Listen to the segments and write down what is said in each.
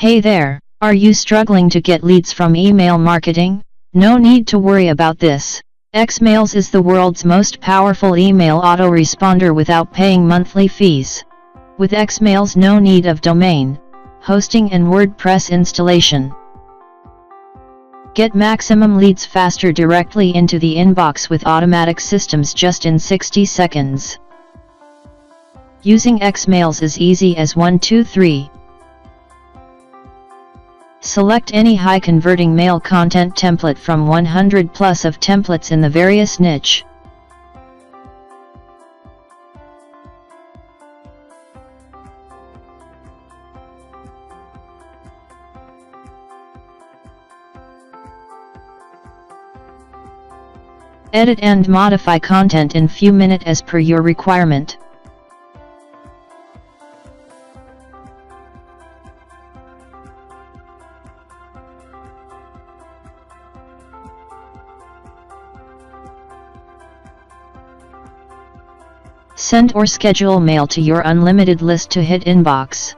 Hey there, are you struggling to get leads from email marketing? No need to worry about this. Xmails is the world's most powerful email autoresponder without paying monthly fees. With Xmails, no need of domain, hosting and WordPress installation. Get maximum leads faster directly into the inbox with automatic systems just in 60 seconds. Using Xmails is easy as 1, 2, 3. Select any high-converting mail content template from 100 plus of templates in the various niche. Edit and modify content in few minutes as per your requirement. Send or schedule mail to your unlimited list to hit inbox.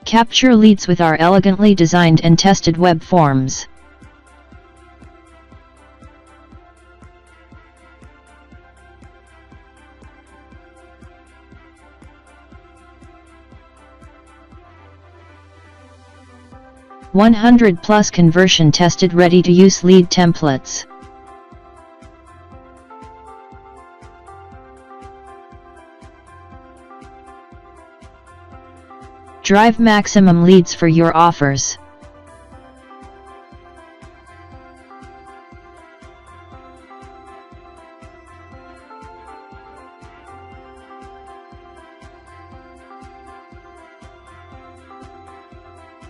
Capture leads with our elegantly designed and tested web forms. +100 conversion tested ready to use lead templates. Drive maximum leads for your offers.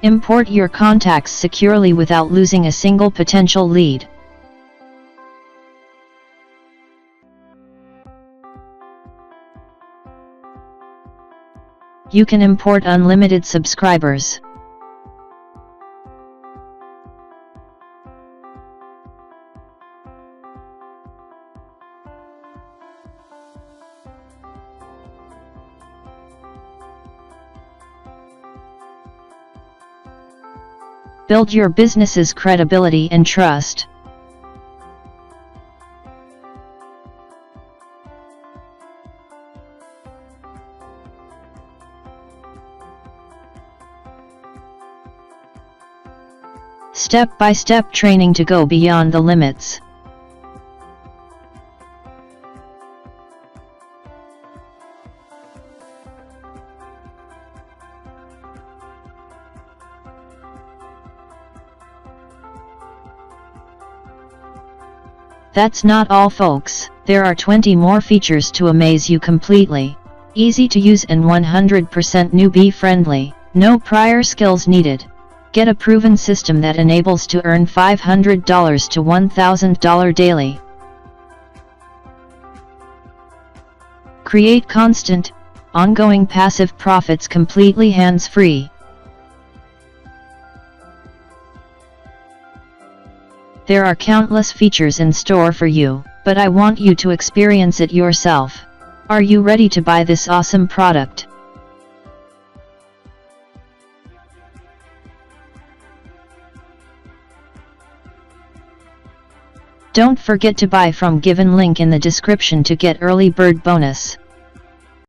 Import your contacts securely without losing a single potential lead. You can import unlimited subscribers. Build your business's credibility and trust. Step-by-step training to go beyond the limits. That's not all, folks. There are 20 more features to amaze you completely. Easy to use and 100% newbie friendly. No prior skills needed. Get a proven system that enables to earn $500 to $1,000 daily. Create constant, ongoing passive profits completely hands-free. There are countless features in store for you, but I want you to experience it yourself. Are you ready to buy this awesome product? Don't forget to buy from given link in the description to get early bird bonus.